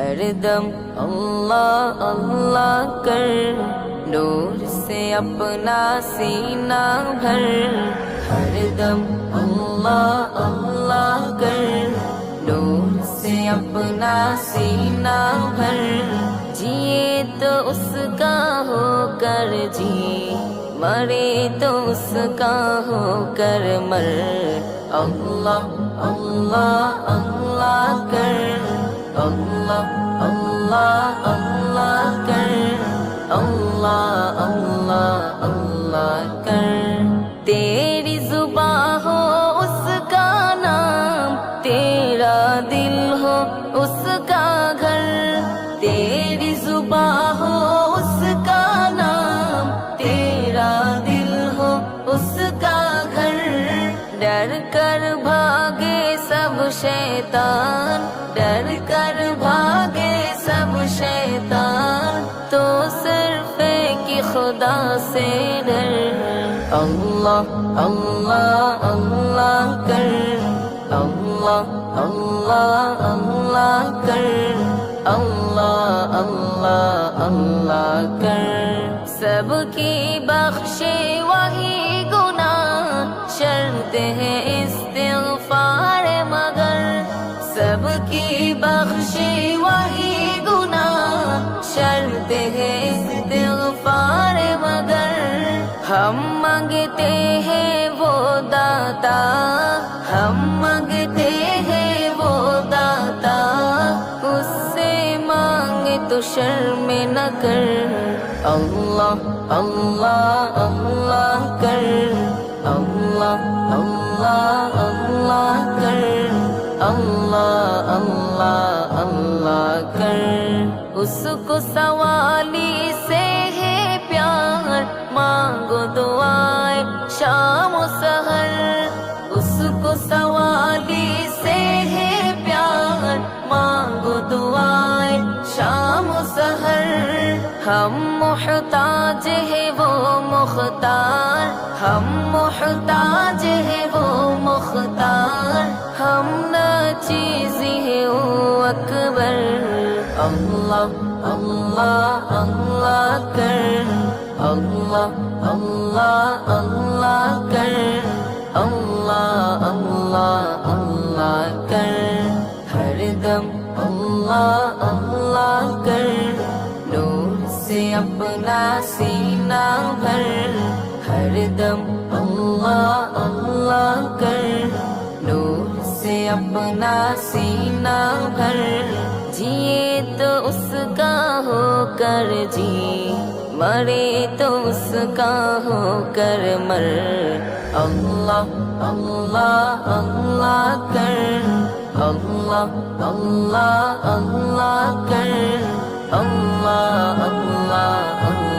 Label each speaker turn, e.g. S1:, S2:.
S1: ہر دم اللہ اللہ کر، نور سے اپنا سینہ بھر، ہر دم اللہ اللہ کر، نور سے اپنا سینہ بھر، جیے تو اس کا ہو کر جی، مرے تو اس کا ہو کر مر، اللہ اللہ اللہ کر، اللہ اللہ اللہ کر، اللہ اللہ اللہ کر، تیری زباں ہو اس کا نام، تیرا دل ہو اس کا گھر، تیری زباں ہو اس کا نام، تیرا دل ہو اس کا گھر، ڈر کر بھاگے سب شیطان، ڈر کر بھاگے سب شیطان، تو صرف ایک خدا سے ڈر، اللہ اللہ اللہ کر، اللہ اللہ اللہ کر، اللہ اللہ اللہ کر، سب کی بخشے وہی گناہ، شرط ہے استغفار مگر، سب کی بخشے وہی گناہ، شرط ہے استغفار مگر، ہم مانگتے ہیں وہ داتا، ہم مانگتے ہیں وہ داتا، اس سے مانگے تو شرم نہ کر، اللہ اللہ اللہ کر، اللہ اللہ اللہ کر، اللہ اللہ اللہ کر، اس کو سوالی سے ہے پیار، مانگو دعائیں شام و سحر، اس کو سوالی سے ہے پیار، مانگو دعائیں شام و سحر، ہم محتاج ہے وہ مختار، ہم محتاج ہے وہ مختار، ہم نہ چیزی ہے وہ اکبر، اللہ اللہ اللہ کر، اللہ اللہ اللہ کر، اللہ اللہ اللہ کر، ہر دم اللہ اللہ کر، نور سے اپنا سینہ بھر، ہر دم اللہ اللہ کر، نور سے اپنا سینہ بھر، جیے تو اس کا ہو کر جی، مرے تو اس کا ہو کر مر، اللہ اللہ اللہ کر، اللہ اللہ اللہ کر، اللہ اللہ اللہ